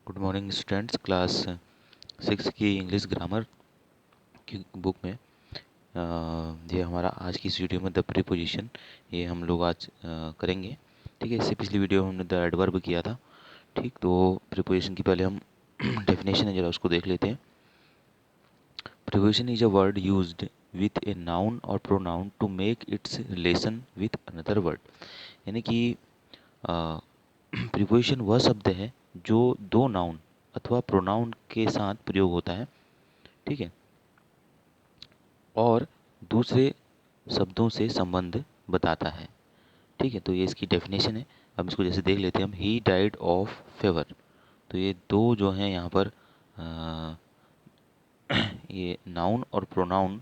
Good morning students. Class 6 की English grammar की book में ये हमारा आज की इस वीडियो में द प्रीपोजिशन, ये हम लोग आज करेंगे। ठीक है, इससे पिछली वीडियो में हमने द एडवर्ब किया था। ठीक, तो प्रीपोजिशन की पहले हम डेफिनेशन है जरा उसको देख लेते हैं। Preposition is a word used with a noun और pronoun to make its relation with another word. यानी कि प्रीपोजिशन वह शब्द है जो दो नाउन अथवा प्रोनाउन के साथ प्रयोग होता है, ठीक है, और दूसरे शब्दों से संबंध बताता है। ठीक है, तो ये इसकी डेफिनेशन है। अब इसको जैसे देख लेते हैं हम। ही डाइड ऑफ फेवर, तो ये दो जो हैं यहाँ पर ये नाउन और प्रोनाउन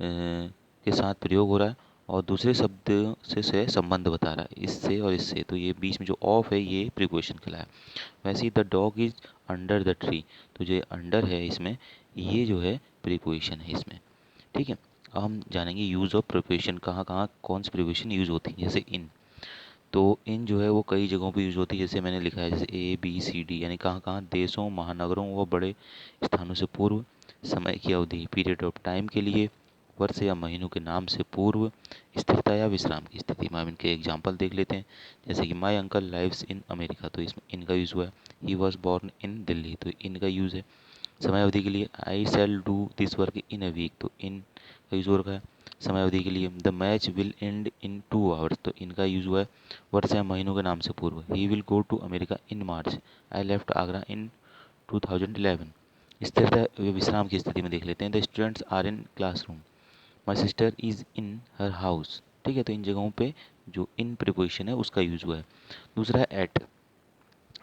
के साथ प्रयोग हो रहा है और दूसरे शब्द से संबंध बता रहा है, इससे और इससे। तो ये बीच में जो ऑफ है ये प्रीपोजिशन कहलाया। वैसे ही the dog is under the tree, तो जो अंडर है इसमें ये जो है प्रीपोजिशन है इसमें। ठीक है, अब हम जानेंगे यूज़ ऑफ प्रीपोजिशन, कहाँ कहाँ कौन सी प्रीपोजिशन यूज़ होती है। जैसे इन, तो इन जो है वो कई जगहों पे यूज़ होती है। जैसे मैंने लिखा है जैसे ABCD, यानी कहाँ कहाँ देशों, महानगरों व बड़े स्थानों से पूर्व, समय की अवधि पीरियड ऑफ टाइम के लिए, वर्ष या महीनों के नाम से पूर्व, स्थिरता या विश्राम की स्थिति में। हम इनके एग्जाम्पल देख लेते हैं। जैसे कि my uncle lives in America, तो इसमें इनका यूज़ हुआ है। He was born in Delhi, तो इनका यूज़ है। समय अवधि के लिए I shall do this work in a week, तो इन का यूज़ हो रखा है। समय अवधि के लिए the match will and in 2 hours, तो इनका यूज़ हुआ है वर्ष या महीनों के नाम से पूर्व। He will go to America in March, I left Agra in 2011। स्थिरता विश्राम की स्थिति में देख लेते हैं। The students are in classroom, my sister is in her house. ठीक है, तो इन जगहों पे जो इन प्रीपोजिशन है उसका यूज़ हुआ है। दूसरा है एट।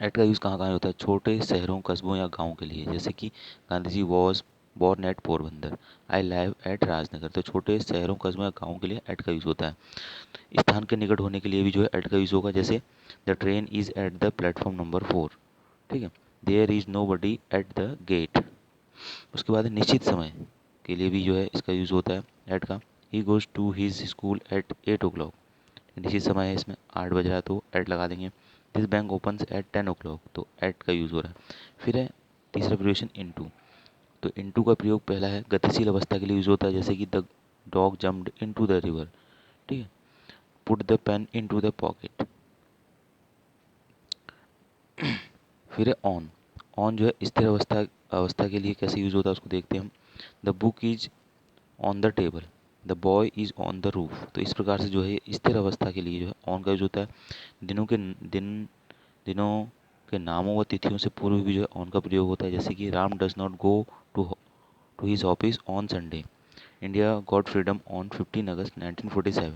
एट का यूज़ कहाँ कहाँ होता है? छोटे शहरों, कस्बों या गाँव के लिए। जैसे कि Gandhi ji was born at Porbandar, I live at Rajnagar, तो छोटे शहरों, कस्बों या गाँव के लिए एट का यूज़ होता है। स्थान के निकट होने के लिए भी जो है एट का यूज़ होगा। जैसे the train is at the platform number 4। ठीक है, there is nobody at the gate. उसके बाद निश्चित समय के लिए भी जो है इसका यूज़ होता है एट का। He goes to his school at 8 o'clock, निश्चित समय है इसमें, 8 बज रहा है तो एट लगा देंगे। This bank opens eight 10 o'clock, तो एट का यूज़ हो रहा है। फिर है तीसरा प्रिपोजिशन इनटू, तो इनटू का प्रयोग पहला है गतिशील अवस्था के लिए यूज़ होता है। जैसे कि the dog jumped into the river. ठीक है, put the pen into the pocket. फिर है ऑन। ऑन जो है स्थिर अवस्था अवस्था के लिए कैसे यूज़ होता है उसको देखते हैं हम। The book is on the table, the boy is on the roof, तो इस प्रकार से जो है स्थिर अवस्था के लिए जो है ऑन का यूज़ होता है। दिनों के दिनों के नामों व तिथियों से पूर्व भी जो है ऑन का प्रयोग होता है। जैसे कि Ram does not go to to his office on Sunday, India got freedom on 15 August 1947।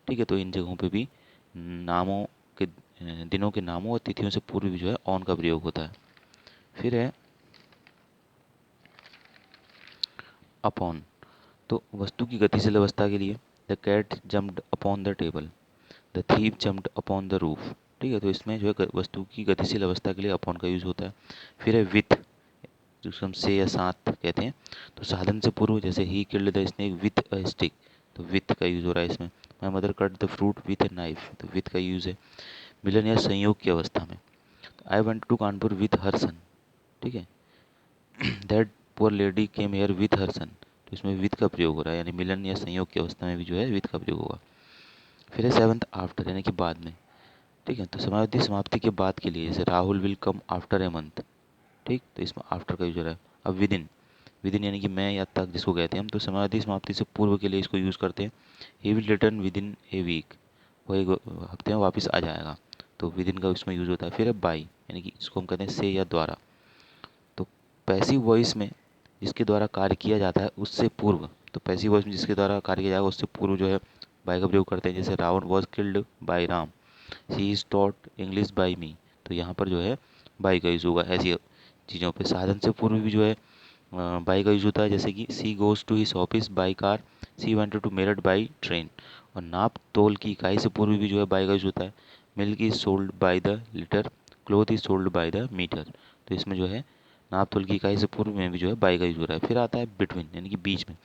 ठीक है, तो इन जगहों पे भी नामों के दिनों के नामों और तिथियों से पूर्व भी जो है ऑन का प्रयोग होता है। फिर है अपॉन, तो वस्तु की गतिशील अवस्था के लिए the cat jumped upon the table, the thief jumped upon the roof. ठीक है, तो इसमें जो है वस्तु की गतिशील अवस्था के लिए अपॉन का यूज़ होता है। फिर है विथ, जिसको हम से या साथ कहते हैं, तो साधन से पूर्व। जैसे he killed the snake with a stick, तो विथ का यूज़ हो रहा है इसमें। My mother cut the fruit with a knife, तो विथ का यूज़ है। मिलन या संयोग की अवस्था में, I went to Kanpur with her son. ठीक है, that poor lady came here with her son, तो इसमें विथ का प्रयोग हो रहा है, यानी मिलन या संयोग की अवस्था में भी जो है विथ का प्रयोग होगा। फिर है सेवंथ आफ्टर, यानी कि बाद में। ठीक है, तो समाप्ति समाप्ति के बाद के लिए, जैसे Rahul will come after a month. ठीक, तो इसमें आफ्टर का यूज हो रहा है। अब विद इन, विद इन यानी कि मैं या तक जिसको कहते हैं हम, तो समाधि समाप्ति से पूर्व के लिए इसको यूज़ करते हैं। He will return within a week, वो एक हफ्ते में वापस आ जाएगा, तो विद इन का इसमें यूज़ होता है। फिर है बाई, यानी कि इसको हम कहते हैं से या द्वारा। तो पैसिव वॉइस में जिसके द्वारा कार्य किया जाता है उससे पूर्व, तो पैसिव वॉइस में जिसके द्वारा कार्य किया जाएगा उससे पूर्व जो है बाई का प्रयोग करते हैं। जैसे Ravan was killed by Ram, she is taught English by me, तो यहाँ पर जो है बाई का यूज़ होगा ऐसी चीज़ों पे। साधन से पूर्व भी जो है बाई का यूज़ होता है। जैसे कि she goes to his office by car, she wanted to Meerut by train. और नाप तोल की इकाई से पूर्व भी जो है बाई का यूज़ होता है। Milk is sold by the litre, cloth is sold by the metre, तो इसमें जो है नाप तोल की इकाई से पूर्व में भी जो है बाई का यूज़ हो रहा है। फिर आता है बिटवीन, यानी कि बीच में।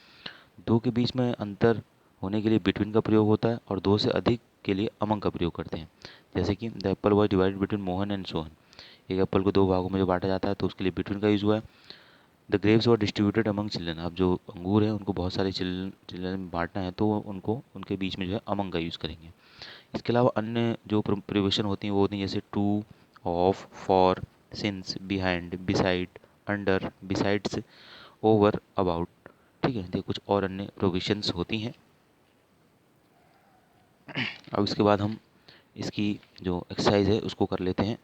दो के बीच में अंतर होने के लिए बिटवीन का प्रयोग होता है, और दो से अधिक के लिए अमंग का प्रयोग करते हैं। जैसे कि the Apple was divided between Mohan and Sohan, एक एप्पल को दो भागों में जो बांटा जाता है तो उसके लिए बिटवीन का यूज़ हुआ है। The grapes were distributed among children, अब जो अंगूर है उनको बहुत सारे चिल्ड्रन चिल्ड्रन में बांटना है तो उनको उनके बीच में जो है अमंग का यूज़ करेंगे। इसके अलावा अन्य जो प्रिपोजिशन होती हैं वो होती हैं जैसे to, of, for, since, behind, beside, under, besides, over, about. ठीक है, ये कुछ और अन्य प्रोविजंस होती हैं। अब इसके बाद हम इसकी जो एक्सरसाइज है उसको कर लेते हैं।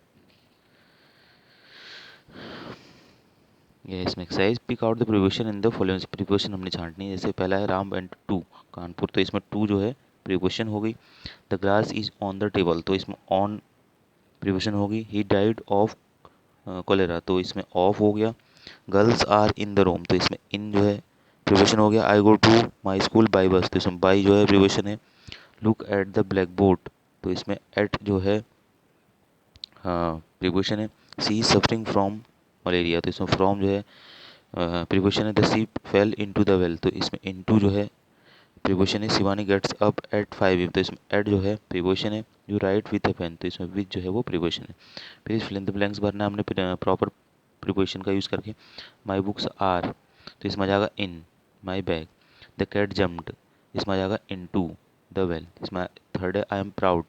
ये इसमें exercise, pick out the preposition in the following. Preposition हमने छांटनी है। जैसे पहला है राम वेंट टू कानपुर, तो इसमें टू जो है प्रिपोजिशन हो गई। The glass is on the table, तो इसमें ऑन प्रिपोजिशन होगी। ही डाइड ऑफ कोलेरा, तो इसमें ऑफ हो गया। Girls are in the room, तो इसमें इन जो है प्रिपोजिशन हो गया। I go to my school by bus, तो इसमें बाई जो है प्रिपोजिशन है। Look at the black board, तो इसमें एट जो है प्रिपोजिशन है। She is suffering from malaria, तो इसमें फ्रॉम जो है प्रिपोजिशन है। The she fell into the well, तो इसमें इनटू जो है प्रिपोजिशन है। Shivani gets up at 5 AM, तो इसमें एट जो है प्रिपोजिशन है। You write with a pen, तो इसमें विथ जो है वो प्रिपोजिशन है। फिर इस फिल इन द ब्लैंक्स भरना है हमने प्रॉपर प्रिपोजिशन का यूज़ करके। माई बुक्स आर, तो इसमें आ जाएगा in my bag. The cat jumped, इसमें आ जाएगा इन टू द वेल। इसमें थर्ड है आई एम प्राउड,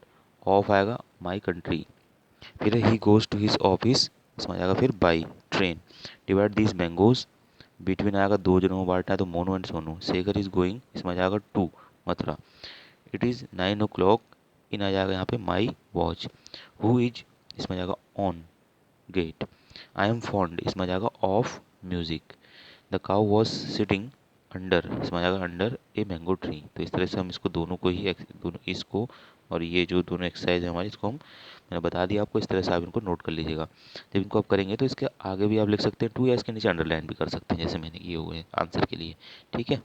ऑफ आएगा माई कंट्री। फिर he goes to his office, इसमें आ जाएगा फिर by train. Divide this mangoes, between आएगा दो जनों में बांटना है तो Monu and Sonu. Shekhar is going, इसमें आ जाएगा to Mathura. It is 9 o'clock, in आ जाएगा यहाँ पे माई वॉच। हु इज, इसमें आ जाएगा on gate. I am fond, इसमें आ जाएगा of music. The cow was sitting under, इसमें आ जाएगा अंडर ए मैंगो ट्री। तो इस तरह से हम इसको दोनों को ही दोनों इसको और ये जो दोनों एक्सरसाइज है हमारी, इसको हम मैंने बता दिया आपको। इस तरह से आप इनको नोट कर लीजिएगा। जब इनको आप करेंगे तो इसके आगे भी आप लिख सकते हैं टू, या इसके नीचे अंडरलाइन भी कर सकते हैं जैसे मैंने किए हुए हैं आंसर के लिए। ठीक है।